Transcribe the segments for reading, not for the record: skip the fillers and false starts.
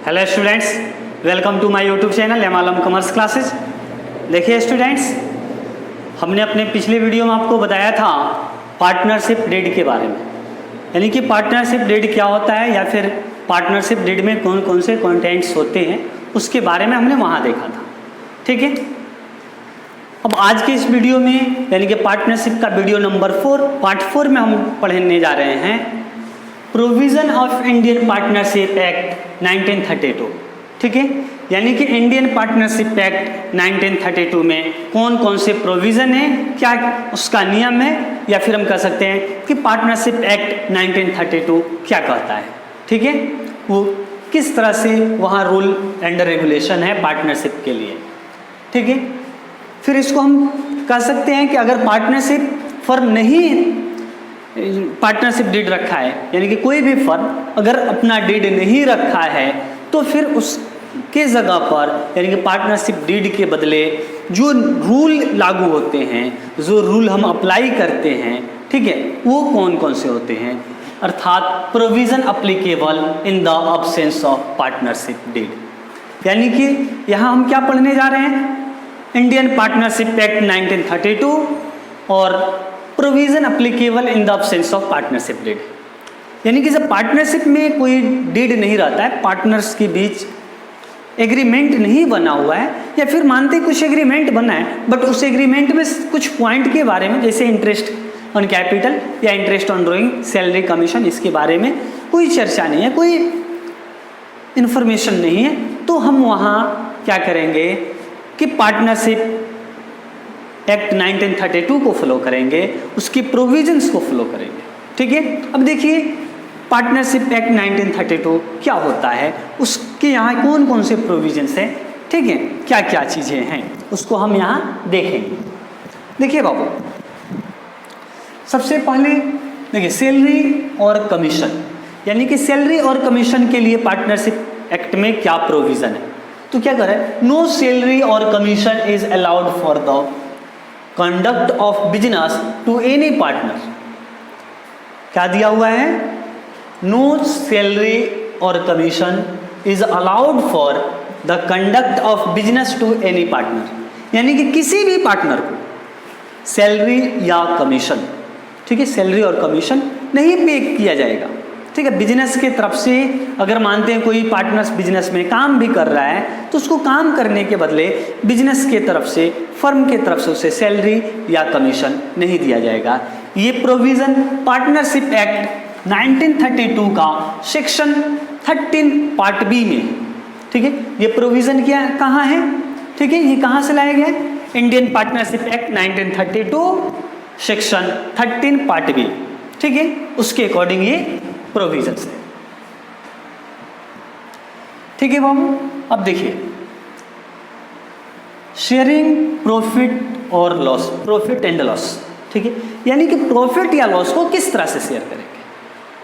Hello students, welcome to my YouTube channel M Alam commerce classes. देखिए students, हमने अपने पिछले वीडियो में आपको बताया था पार्टनरशिप डीड के बारे में, यानी कि पार्टनरशिप डीड क्या होता है या फिर पार्टनरशिप डीड में कौन कौन से कंटेंट्स होते हैं उसके बारे में हमने वहाँ देखा था। ठीक है, अब आज के इस वीडियो में यानी कि पार्टनरशिप का वीडियो नंबर 4 पार्ट 4 में हम पढ़ने जा रहे हैं provision of Indian partnership act 1932। ठीक है, यानी कि इंडियन पार्टनरशिप एक्ट 1932 में कौन कौन से प्रोविज़न है, क्या उसका नियम है, या फिर हम कह सकते हैं कि पार्टनरशिप एक्ट 1932 क्या कहता है। ठीक है, वो किस तरह से वहाँ रूल एंड रेगुलेशन है पार्टनरशिप के लिए। ठीक है, फिर इसको हम कह सकते हैं कि अगर पार्टनरशिप फर्म नहीं पार्टनरशिप डीड रखा है, यानी कि कोई भी फर्म अगर अपना डीड नहीं रखा है तो फिर उसके जगह पर यानी कि पार्टनरशिप डीड के बदले जो रूल लागू होते हैं, जो रूल हम अप्लाई करते हैं, ठीक है, वो कौन कौन से होते हैं, अर्थात provision applicable in the absence of partnership deed. यानी कि यहाँ हम क्या पढ़ने जा रहे हैं, इंडियन पार्टनरशिप एक्ट 1932 और provision applicable in the absence of partnership deed. यानी कि जब पार्टनरशिप में कोई डीड नहीं रहता है, पार्टनर्स के बीच एग्रीमेंट नहीं बना हुआ है, या फिर मानते कुछ एग्रीमेंट बना है बट उस एग्रीमेंट में कुछ पॉइंट के बारे में जैसे इंटरेस्ट ऑन कैपिटल या interest on drawing, salary commission, इसके बारे में कोई चर्चा नहीं है, कोई इन्फॉर्मेशन नहीं है, तो हम वहाँ क्या करेंगे कि पार्टनरशिप एक्ट 1932 को फॉलो करेंगे, उसकी प्रोविजंस को फॉलो करेंगे। ठीक है, अब देखिए पार्टनरशिप एक्ट 1932 क्या होता है, उसके यहाँ कौन कौन से प्रोविजंस हैं, ठीक है, क्या क्या चीज़ें हैं, उसको हम यहाँ देखेंगे। देखिए बाबू, सबसे पहले देखिए सैलरी और कमीशन, यानी कि सैलरी और कमीशन के लिए पार्टनरशिप एक्ट में क्या प्रोविज़न है। तो क्या कर रहा है, नो सैलरी और commission is allowed for the conduct of business to any partner. क्या दिया हुआ है, नो सैलरी और commission is allowed for the conduct of business to any partner, यानी कि किसी भी पार्टनर को सैलरी या कमीशन, ठीक है, सैलरी और कमीशन नहीं पे किया जाएगा। ठीक है, बिजनेस के तरफ से अगर मानते हैं कोई पार्टनर्स बिजनेस में काम भी कर रहा है तो उसको काम करने के बदले बिजनेस के तरफ से, फर्म के तरफ से उसे सैलरी या कमीशन नहीं दिया जाएगा। ये प्रोविज़न पार्टनरशिप एक्ट 1932 का सेक्शन 13 पार्ट बी में। ठीक है, ये प्रोविज़न क्या कहाँ है, ठीक है, ये कहाँ से लाया गया है, Indian partnership act 1932 section 13 part B. ठीक है, उसके अकॉर्डिंग ये प्रोविजंस है। ठीक है बाबू, अब देखिए शेयरिंग प्रॉफिट और लॉस, प्रॉफिट एंड लॉस। ठीक है, यानी कि प्रॉफिट या लॉस को किस तरह से शेयर करेंगे,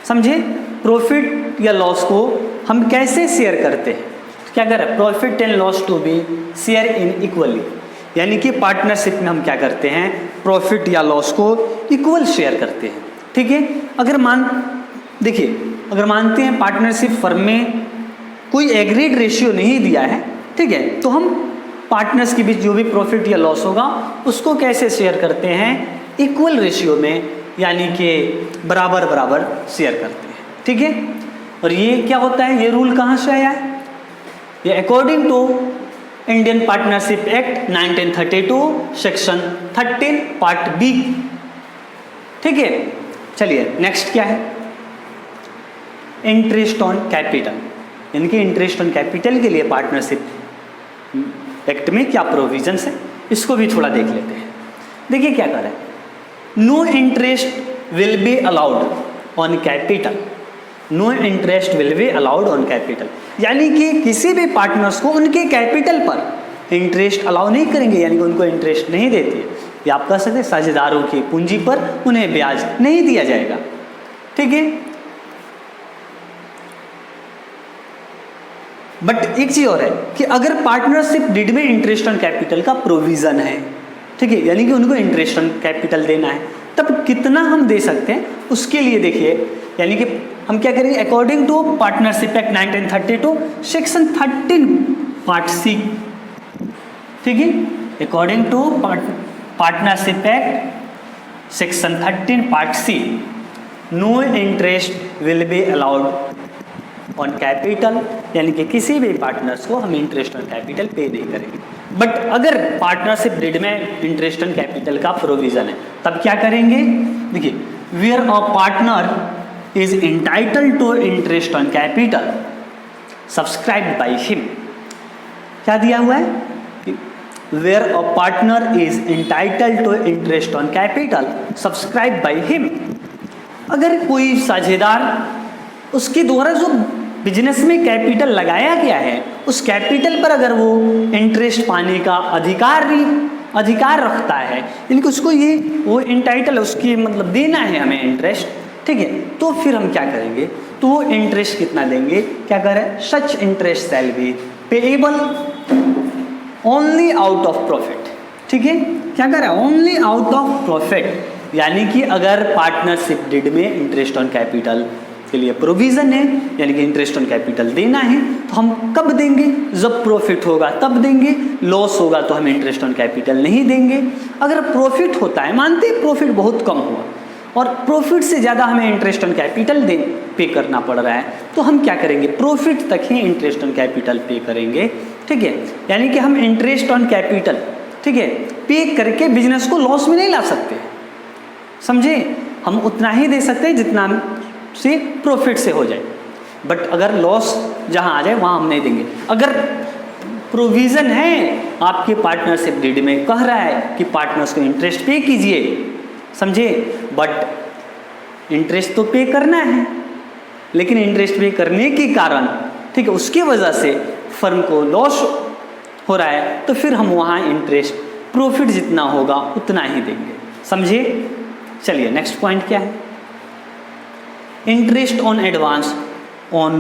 समझे, प्रॉफिट या लॉस को हम कैसे शेयर करते हैं। क्या करें, profit and loss to be share in equally, यानी कि पार्टनरशिप में हम क्या करते हैं, प्रॉफिट या लॉस को इक्वल शेयर करते हैं। ठीक है, देखिए अगर मानते हैं पार्टनरशिप फर्म में कोई एग्रीड रेशियो नहीं दिया है, ठीक है, तो हम पार्टनर्स के बीच जो भी प्रॉफिट या लॉस होगा उसको कैसे शेयर करते हैं, इक्वल रेशियो में, यानी कि बराबर बराबर शेयर करते हैं। ठीक है, और ये क्या होता है, ये रूल कहाँ से आया है, ये according to Indian partnership act 1932 section 13 part B. ठीक है, चलिए नेक्स्ट क्या है, इंटरेस्ट ऑन कैपिटल, यानी कि इंटरेस्ट ऑन कैपिटल के लिए पार्टनरशिप एक्ट में क्या प्रोविजंस है, इसको भी थोड़ा देख लेते हैं। देखिए क्या कर रहा है, no interest will be allowed on capital, no interest will be allowed on capital, यानी कि किसी भी पार्टनर्स को उनके कैपिटल पर इंटरेस्ट अलाउ नहीं करेंगे, यानी कि उनको इंटरेस्ट नहीं देती है, या आप कह सकते हैं साझेदारों की पूंजी पर उन्हें ब्याज नहीं दिया जाएगा। ठीक है, बट एक चीज़ और है कि अगर पार्टनरशिप डीड में इंटरेस्ट ऑन कैपिटल का प्रोविज़न है, ठीक है, यानी कि उनको इंटरेस्ट ऑन कैपिटल देना है, तब कितना हम दे सकते हैं उसके लिए देखिए, यानी कि हम क्या करेंगे, according to partnership act 1932 section 13 part C, ठीक है, according to partnership act section 13 part C, no interest will be allowed on capital, यानी कि किसी भी पार्टनर्स को हम इंटरेस्ट ऑन कैपिटल पे नहीं करेंगे। बट अगर पार्टनरशिप डीड में इंटरेस्ट ऑन कैपिटल का प्रोविजन है तब क्या करेंगे, देखिए, where a partner is entitled to interest on capital subscribed by him, क्या दिया हुआ है, where a partner is entitled to interest on capital subscribed by him, अगर कोई साझेदार उसके द्वारा जो बिजनेस में कैपिटल लगाया गया है उस कैपिटल पर अगर वो इंटरेस्ट पाने का अधिकार रखता है, यानी कि उसको ये वो इंटाइटल है, उसकी मतलब देना है हमें इंटरेस्ट, ठीक है, तो फिर हम क्या करेंगे, तो वो इंटरेस्ट कितना देंगे, क्या करें, such interest shall be payable only out of profit, ठीक है, क्या करें, ओनली आउट ऑफ प्रॉफिट, यानी कि अगर पार्टनरशिप डीड में इंटरेस्ट ऑन कैपिटल के लिए प्रोविजन है, यानी कि इंटरेस्ट ऑन कैपिटल देना है, तो हम कब देंगे, जब प्रॉफिट होगा तब देंगे, लॉस होगा तो हम इंटरेस्ट ऑन कैपिटल नहीं देंगे। अगर प्रॉफिट होता है, मानते हैं प्रॉफिट बहुत कम हुआ और प्रॉफिट से ज़्यादा हमें इंटरेस्ट ऑन कैपिटल पे करना पड़ रहा है, तो हम क्या करेंगे, प्रॉफिट तक ही इंटरेस्ट ऑन कैपिटल पे करेंगे, ठीक है, यानी कि हम इंटरेस्ट ऑन कैपिटल, ठीक है, पे करके बिजनेस को लॉस में नहीं ला सकते, समझे, हम उतना ही दे सकते हैं जितना से प्रॉफिट से हो जाए, बट अगर लॉस जहां आ जाए वहां हम नहीं देंगे। अगर प्रोविजन है आपके पार्टनरशिप डीड में कह रहा है कि पार्टनर्स को इंटरेस्ट पे कीजिए, समझे, बट इंटरेस्ट तो पे करना है, लेकिन इंटरेस्ट पे करने के कारण, ठीक है, उसकी वजह से फर्म को लॉस हो रहा है, तो फिर हम वहाँ इंटरेस्ट प्रॉफिट जितना होगा उतना ही देंगे, समझे। चलिए नेक्स्ट पॉइंट क्या है, इंटरेस्ट ऑन एडवांस ऑन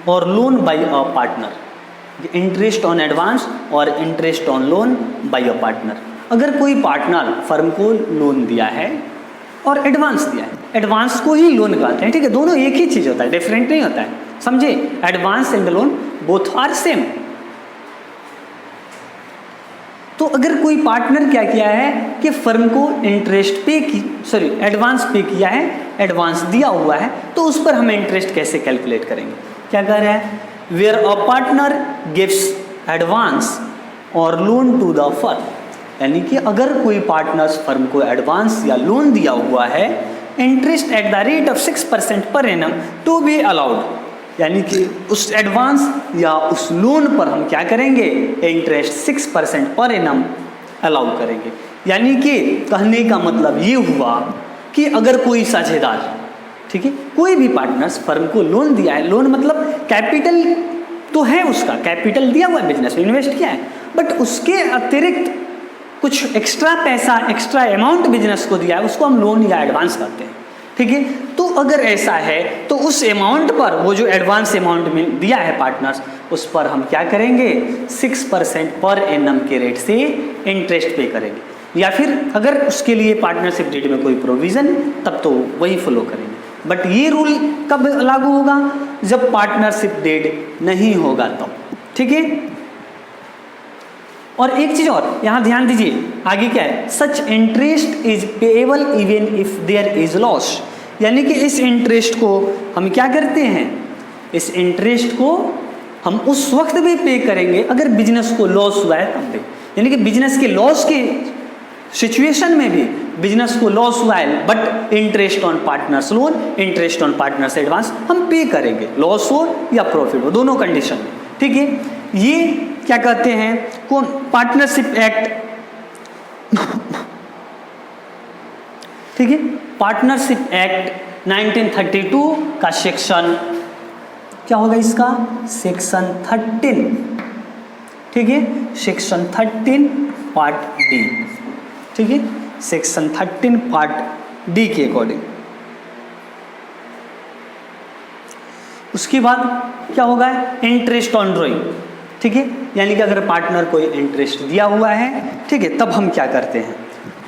और loan by a partner, interest on advance और interest on loan by a partner, अगर कोई पार्टनर फर्म को लोन दिया है और एडवांस दिया है, एडवांस को ही लोन कहते हैं, ठीक है, दोनों एक ही चीज़ होता है, डिफरेंट नहीं होता है, समझे, advance and loan both are same. तो अगर कोई पार्टनर क्या किया है कि फर्म को इंटरेस्ट एडवांस पे किया है, एडवांस दिया हुआ है, तो उस पर हम इंटरेस्ट कैसे कैलकुलेट करेंगे, क्या कह रहा है, where a partner gives advance और लोन टू द फर्म, यानी कि अगर कोई पार्टनर्स फर्म को एडवांस या लोन दिया हुआ है, interest at the rate of 6% per annum to be allowed, यानी कि उस एडवांस या उस लोन पर हम क्या करेंगे, इंटरेस्ट 6% पर एनम अलाउ करेंगे। यानी कि कहने का मतलब ये हुआ कि अगर कोई साझेदार, ठीक है, कोई भी पार्टनर्स फर्म को लोन दिया है, लोन मतलब कैपिटल तो है, उसका कैपिटल दिया हुआ है, बिजनेस में इन्वेस्ट किया है, बट उसके अतिरिक्त कुछ एक्स्ट्रा पैसा, एक्स्ट्रा अमाउंट बिजनेस को दिया है, उसको हम लोन या एडवांस करते हैं, ठीक है। तो अगर ऐसा है तो उस अमाउंट पर, वो जो एडवांस अमाउंट में दिया है पार्टनर्स, उस पर हम क्या करेंगे, 6% पर एनम के रेट से इंटरेस्ट पे करेंगे, या फिर अगर उसके लिए पार्टनरशिप डीड में कोई प्रोविज़न तब तो वही फॉलो करेंगे। बट ये रूल कब लागू होगा, जब पार्टनरशिप डीड नहीं होगा तब, ठीक है। और एक चीज़ और यहाँ ध्यान दीजिए, आगे क्या है, such interest is payable even if there is loss, यानी कि इस इंटरेस्ट को हम क्या करते हैं, इस इंटरेस्ट को हम उस वक्त भी पे करेंगे अगर बिजनेस को लॉस हुआ है तब भी, यानी कि बिजनेस के लॉस के सिचुएशन में भी बिजनेस को लॉस हुआ है, but interest on partners loan, interest on partners advance हम पे करेंगे, लॉस हो या प्रॉफिट हो, दोनों कंडीशन में, ठीक है। ये क्या कहते हैं, कौन, पार्टनरशिप एक्ट, ठीक है, पार्टनरशिप एक्ट 1932 का सेक्शन क्या होगा इसका, सेक्शन 13, ठीक है, सेक्शन 13 पार्ट डी, ठीक है, सेक्शन 13 पार्ट डी के अकॉर्डिंग। उसके बाद क्या होगा, इंटरेस्ट ऑन ड्रॉइंग, ठीक है, यानी कि अगर पार्टनर कोई इंटरेस्ट दिया हुआ है, ठीक है, तब हम क्या करते हैं,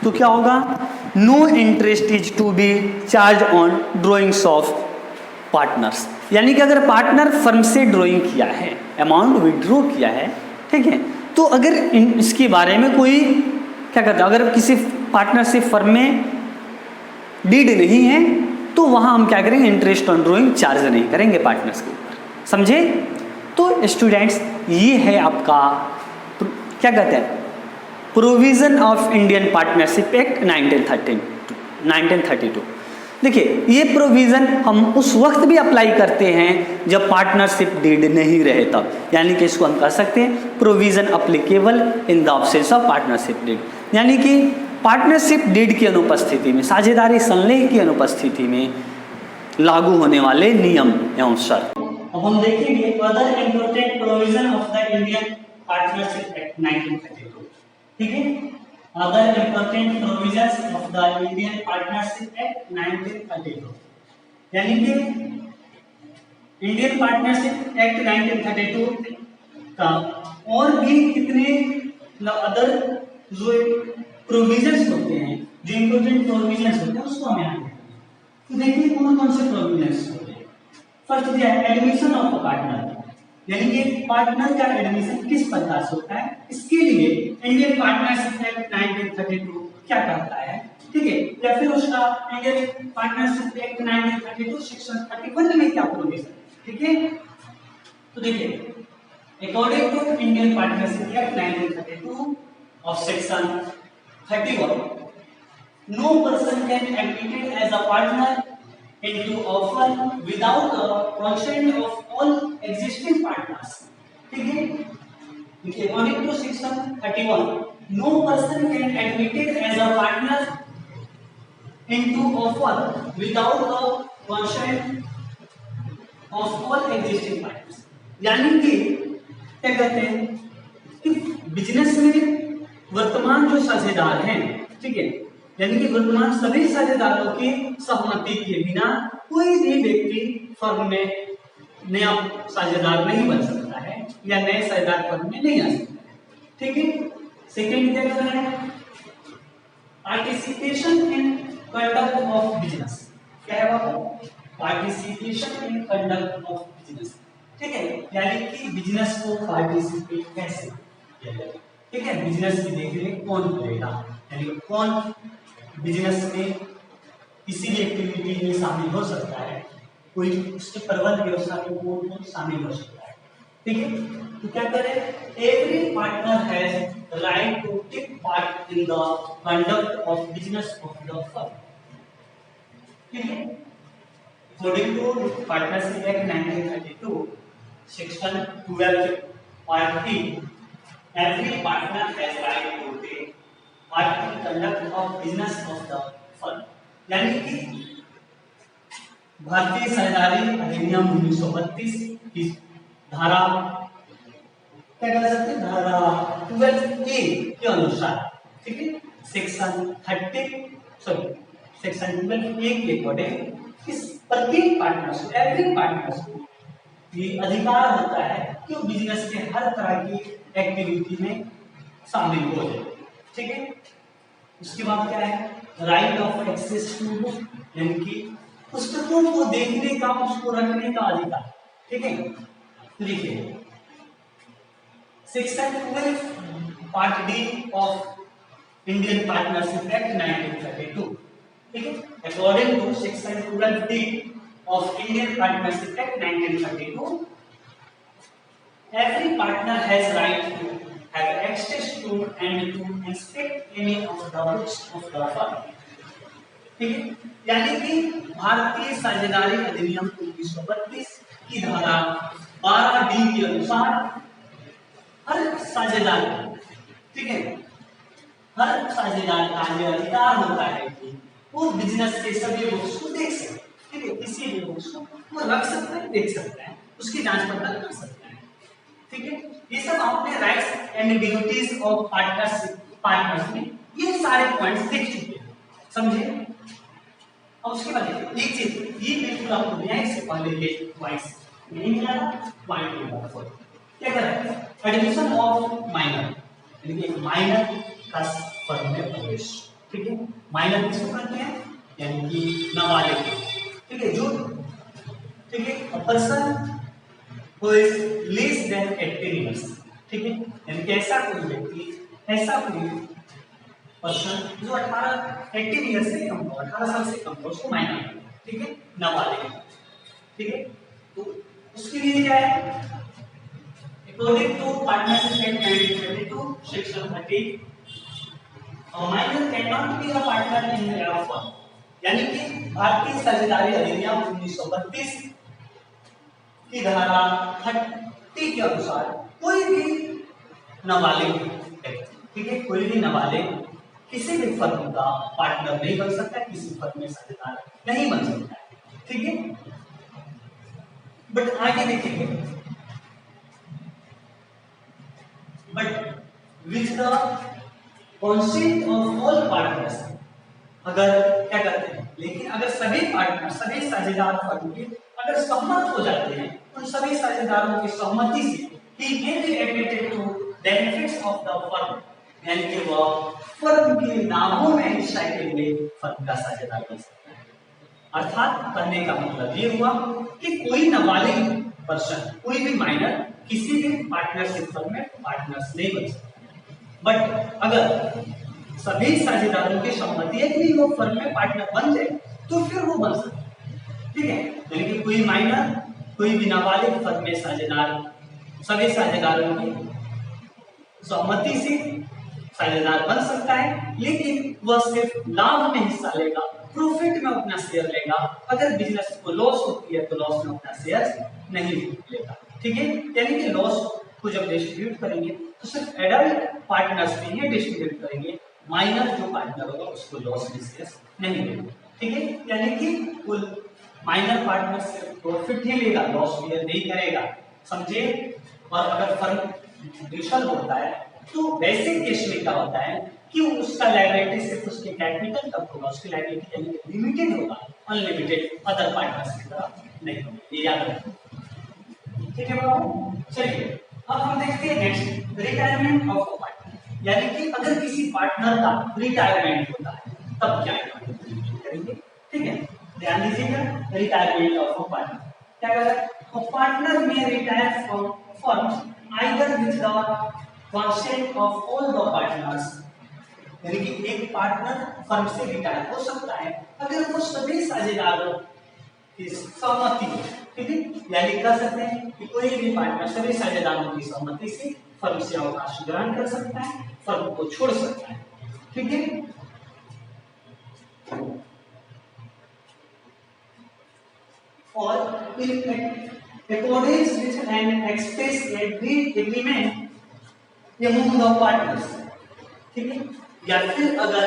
तो क्या होगा, no interest is to be charge on drawings of partners, यानी कि अगर पार्टनर फर्म से ड्रॉइंग किया है, अमाउंट विड्रॉ किया है, ठीक है, तो अगर इसके बारे में कोई क्या कहता है, अगर किसी पार्टनरशिप फर्म में डीड नहीं है तो वहाँ हम क्या करेंगे, इंटरेस्ट ऑन ड्रॉइंग चार्ज नहीं करेंगे पार्टनर्स के ऊपर। समझे? तो स्टूडेंट्स ये है आपका क्या कहते हैं, provision of Indian partnership act 1932। देखिए ये प्रोविज़न हम उस वक्त भी अप्लाई करते हैं जब पार्टनरशिप डीड नहीं रहे तब, यानी कि इसको हम कह सकते हैं provision applicable in the absence of partnership deed, यानी कि पार्टनरशिप डीड की अनुपस्थिति में, साझेदारी संलेख की अनुपस्थिति में लागू होने वाले नियम एवं शर्त। अब हम देखेंगे other important provision of the Indian partnership act 1932, ठीक है, other important provisions of the Indian partnership act 1932, यानी कि इंडियन पार्टनरशिप एक्ट 1932 का और भी कितने अदर जो प्रोविजंस होते हैं, जो इम्पोर्टेंट प्रोविजंस होते हैं उसको हमें आगे तो देखिए कौन कौन से प्रोविजंस होते हैं। फर्स्ट दिया है एडमिशन ऑफ पार्टनर, यानी कि पार्टनर का एडमिशन किस प्रकार से होता है, इसके लिए इंडियन पार्टनरशिप एक्ट 1932 क्या कहता है, ठीक है, या फिर उसका इंडियन पार्टनरशिप एक्ट 1932 सेक्शन 31 में क्या प्रोविजन, ठीक है। तो देखिए according to Indian partnership act 1932 of section 31, no person can admitted as a partner into a firm without the consent of all existing partners, ठीक है। देखिए according to section 31, no person can admitted as a partner into a firm without the consent of all existing partners, यानी कि क्या कहते हैं कि business में वर्तमान जो साझेदार हैं, ठीक है, यानी कि वर्तमान सभी साझेदारों की सहमति के बिना कोई भी व्यक्ति फर्म में नया साझेदार नहीं बन सकता है या नए साझेदार फर्म में नहीं आ सकता है, ठीक है। सेकेंड क्या कर रहा है, participation in conduct of business, क्या है वो, participation in conduct of business, ठीक है, यानी कि बिजनेस को पार्टिसिपेट कैसे किया जाए, ठीक है, बिजनेस की देखरेख कौन करेगा, यानी कौन बिजनेस में किसी भी एक्टिविटी में शामिल हो सकता है, कोई उसके प्रबंध व्यवस्था में कौन शामिल हो सकता है, ठीक है। तो क्या करें, every partner has right to take part in the conduct of business of the firm, ठीक है। According to partnership act 1932 section 12 part 3, every partner has right to take part in conduct of business of the firm, यानी कि भारतीय साझेदारी अधिनियम 1932 की धारा क्या कह सकते हैं, धारा 12A के अनुसार, ठीक है, सेक्शन 12A के अकॉर्डिंग इस प्रत्येक पार्टनर्स को, एवरी पार्टनर्स को ये अधिकार होता है कि वो बिजनेस के हर तरह की एक्टिविटी में शामिल हो जाए, ठीक है। उसके बाद क्या है, right of access to book, यानी कि पुस्तकों को देखने का, उसको रखने का अधिकार, ठीक है। देखिए section 12 part D of Indian partnership act 1932, ठीक है, according to section 12D of Indian Partnership Act 1932, every partner has right to have access to and to inspect any of the books of the firm, ठीक है, यानी कि भारतीय साझेदारी अधिनियम 1932 की धारा 12D के अनुसार हर साझेदार, ठीक है, हर साझेदार का यह अधिकार होता है कि वो बिजनेस के सभी बुक्स को देख सके, ठीक है, किसी भी बुक्स को वो रख सकता है, देख सकता है, उसकी जांच पड़ताल कर सकता है, ठीक है। ये सब आपने rights and duties of partners में ये सारे पॉइंट्स देख चुके हैं, समझे। अब उसके बाद एक चीज ये बिल्कुल आपको दिया है, इससे पहले ये पॉइंट्स नहीं मिला था, पॉइंट नंबर 4 क्या कर रहा है, एडमिशन ऑफ माइनर, यानी कि माइनर का फर्म में प्रवेश, ठीक है। माइनर किसको कहते हैं, यानी कि नाबालिग, ठीक है, जो ठीक है, a person who is less than 18 years, ठीक है, यानी कि ऐसा कोई व्यक्ति, ऐसा कोई पर्सन जो 18 ईयर्स से कम हो, 18 साल से कम हो, उसको माइनर, ठीक है, नाबालिग, ठीक है। तो उसके लिए क्या है, according to partnership act 1922 section 30, a minor cannot be a partner in the law firm, यानी कि भारतीय साझेदारी अधिनियम 1932 की धारा 30 के अनुसार कोई भी नाबालिग व्यक्ति, ठीक है, कोई भी नाबालिग किसी भी फर्म का पार्टनर नहीं बन सकता, किसी फर्म में साझेदार नहीं बन सकता है, ठीक है। बट आगे देखेंगे, but with the consent of all partners, अगर क्या करते हैं, लेकिन अगर सभी पार्टनर, सभी साझेदार फर्म के अगर सहमत हो जाते हैं, उन सभी साझेदारों की सहमति से he may be admitted to benefits of the firm, यानी कि वह फर्म के लाभों में हिस्सा के लिए फर्म का साझेदार बन सकता है। अर्थात कहने का मतलब ये हुआ कि कोई नाबालिग पर्सन, कोई भी माइनर किसी भी पार्टनरशिप फर्म में पार्टनर्स नहीं बन सकता, बट अगर सभी साझेदारों की सहमति है कि वो फर्म में पार्टनर बन जाए तो फिर वो बन सकता है, ठीक है। यानी कि कोई माइनर, कोई भी नाबालिग फर्म में साझेदार, सभी साझेदारों की सहमति से साझेदार बन सकता है, लेकिन वह सिर्फ लाभ में हिस्सा लेगा, प्रॉफिट में अपना शेयर लेगा, अगर बिजनेस को लॉस होती है तो लॉस में अपना शेयर नहीं लेगा, ठीक है। यानी कि लॉस को जब डिस्ट्रीब्यूट करेंगे तो सिर्फ एडल्ट पार्टनर्स में ही डिस्ट्रीब्यूट करेंगे, माइनर जो पार्टनर होगा उसको लॉस में शेयर नहीं लेगा, ठीक है। यानी कि कुल माइनर पार्टनर सिर्फ प्रॉफिट ही लेगा, लॉस शेयर नहीं करेगा, समझे। और अगर फर्म डिविजन होता है तो वैसे केस में क्या होता है कि उसका लायबिलिटी सिर्फ उसके कैपिटल तक होगा, उसकी लायबिलिटी यानी कि लिमिटेड होगा, अनलिमिटेड अदर पार्टनर्स की तरह नहीं होगा, ये याद रखना, ठीक है बाबू। चलिए अब हम देखते हैं next, retirement of a partner, यानी कि अगर किसी पार्टनर का रिटायरमेंट होता है तब क्या करेंगे, ठीक है। ध्यान दीजिएगा, रिटायरमेंट ऑफ अ पार्टनर क्या कर रहा है, अ पार्टनर में retire from firm either with the consent of all the partners, यानी कि एक पार्टनर फर्म से रिटायर हो सकता है अगर वो सभी साझेदारों की सहमति हो, ठीक है। यानी कह सकते हैं कि कोई भी पार्टनर सभी साझेदारों की सहमति से फर्म से अवकाश ग्रहण कर सकता है, फर्म को छोड़ सकता है, ठीक है। और accordance with an express agreement among the partners, ठीक है। या फिर अगर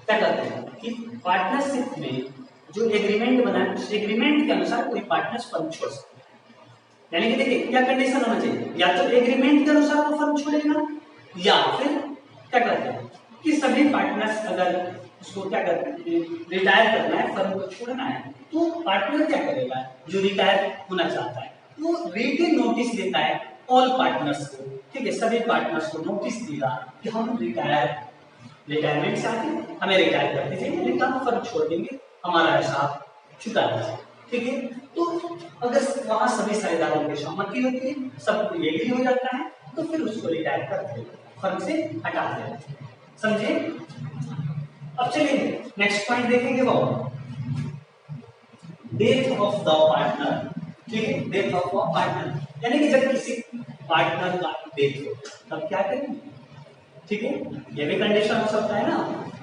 क्या करते हैं कि पार्टनरशिप में जो एग्रीमेंट बना है उस एग्रीमेंट के अनुसार कोई पार्टनर्स फर्म छोड़ सकता है, यानी कि देखिए क्या कंडीशन होना चाहिए, या तो एग्रीमेंट के अनुसार वो फर्म छोड़ेगा, या फिर क्या करते हैं कि सभी पार्टनर्स अगर उसको क्या करते हैं रिटायर करना है, फर्म को छोड़ना है, तो पार्टनर क्या करेगा, जो रिटायर होना चाहता है वो रिटन नोटिस देता है ऑल पार्टनर्स को, ठीक है। सभी पार्टनर्स को नोटिस देगा कि हम रिटायरमेंट से आते हैं, हमें रिटायर कर दीजिए, नहीं तो हम फर्म छोड़ देंगे, हमारा हिसाब चुका दीजिए, ठीक है। तो अगर वहां सभी साझेदारों की सहमति होती है, सब एग्री हो जाता है, तो फिर उसको रिटायर कर देगा, फर्म से हटा देगा, समझे। अब चलिए नेक्स्ट पॉइंट देखेंगे वो डेथ ऑफ द पार्टनर, ठीक है। डेथ ऑफ अ पार्टनर यानी कि जब किसी पार्टनर का डेथ हो तब क्या करेंगे, ठीक है। ये भी कंडीशन हो सकता है ना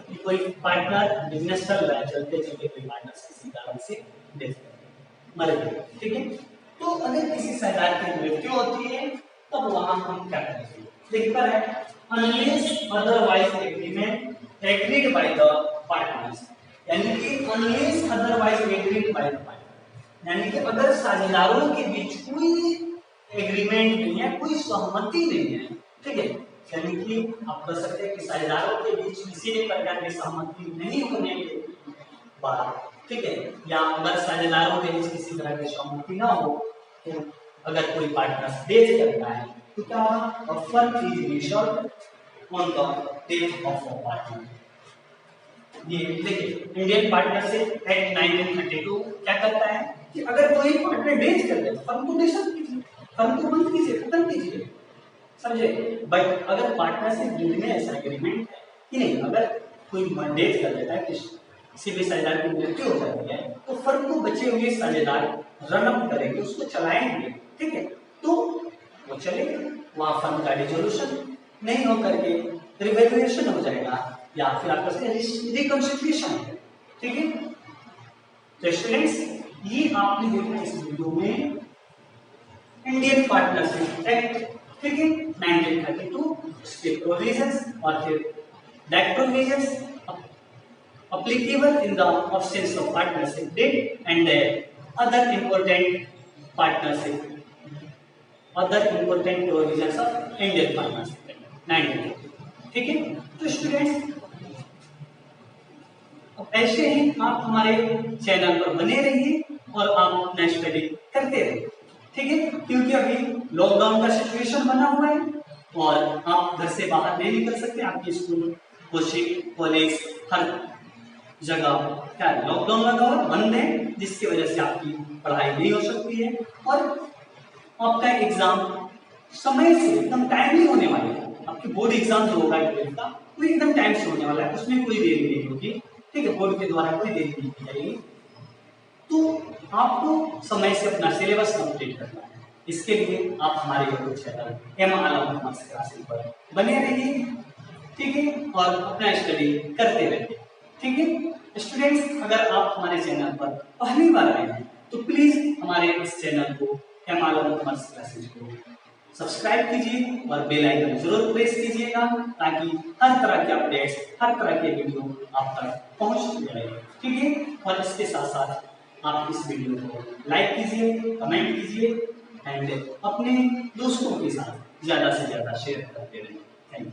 कि कोई पार्टनर बिजनेस चल रहा है, चलते चलते कोई पार्टनर किसी कारण से डेथ मर गया, ठीक है। तो अगर किसी साझेदार की मृत्यु होती है तब वहां हम क्या करेंगे, देखिए पर है unless otherwise agreement agreed by the partners, यानी कि unless otherwise agreed by the partner, यानी कि अगर साझेदारों के बीच कोई एग्रीमेंट नहीं है, कोई सहमति नहीं है, ठीक है। यानी कि आप कह सकते हैं कि साझेदारों के बीच किसी भी प्रकार की सहमति नहीं होने के बाद, ठीक है, या अगर साझेदारों के बीच किसी तरह की सहमति ना हो तो अगर कोई पार्टनर डेथ करता है तो क्या firm is resolve on the death of a partner. ये देखिए इंडियन पार्टनरशिप एक्ट 1932 क्या करता है कि अगर कोई पार्टनर डेट कर दे फर्म को डिसॉल्व कीजिए, फर्म को बंद कीजिए, खत्म कीजिए, समझे। बट अगर पार्टनरशिप डीड में ऐसा एग्रीमेंट है कि नहीं, अगर कोई डेट कर देता है, किसी भी साझेदार की मृत्यु हो जाती है, तो फर्म को बचे हुए साझेदार रन अप करेंगे, उसको चलाएंगे, ठीक है, तो वो चलेगा, वहां फर्म का डिसोल्यूशन नहीं हो करके रिवैल्यूएशन हो जाएगा या फिर आपका रिकंसिलिएशन है, ठीक है। तो स्टूडेंट्स, ये आपने देखा इस वीडियो में इंडियन पार्टनरशिप एक्ट, ठीक है, 1932, उसके प्रोविजंस और फिर that provisions applicable in the absence of partnership deed and other important provisions of Indian Partnership Act 1932, ठीक है। तो स्टूडेंट्स, ऐसे ही आप हमारे चैनल पर बने रहिए और आप अपना स्टडी करते रहिए, ठीक है, क्योंकि अभी लॉकडाउन का सिचुएशन बना हुआ है और आप घर से बाहर नहीं निकल सकते, आपकी स्कूल, कोचिंग, कॉलेज, हर जगह क्या है, लॉकडाउन लगा हुआ बंद है, जिसकी वजह से आपकी पढ़ाई नहीं हो सकती है और आपका एग्जाम समय से एकदम टाइमली होने वाला है। आपकी बोर्ड एग्जाम जो होगा का वो एकदम टाइम से होने वाला है, उसमें कोई देरी नहीं होगी, ठीक है, बोर्ड के द्वारा कोई देरी नहीं की जाएगी। तो आपको समय से अपना सिलेबस कंप्लीट करना है, इसके लिए आप हमारे YouTube channel M Alam commerce classes पर बने रहिए, ठीक है, और अपना स्टडी करते रहिए, ठीक है। स्टूडेंट्स, अगर आप हमारे चैनल पर पहली बार आए हैं तो प्लीज हमारे इस चैनल को एम आलम कॉमर्स क्लासेस को सब्सक्राइब कीजिए और बेल आइकन जरूर प्रेस कीजिएगा, ताकि हर तरह के अपडेट्स, हर तरह के वीडियो आप तक पहुंच जाए, ठीक है। और इसके साथ साथ आप इस वीडियो को लाइक कीजिए, कमेंट कीजिए एंड अपने दोस्तों के साथ ज्यादा से ज्यादा शेयर करते रहें। Thank you.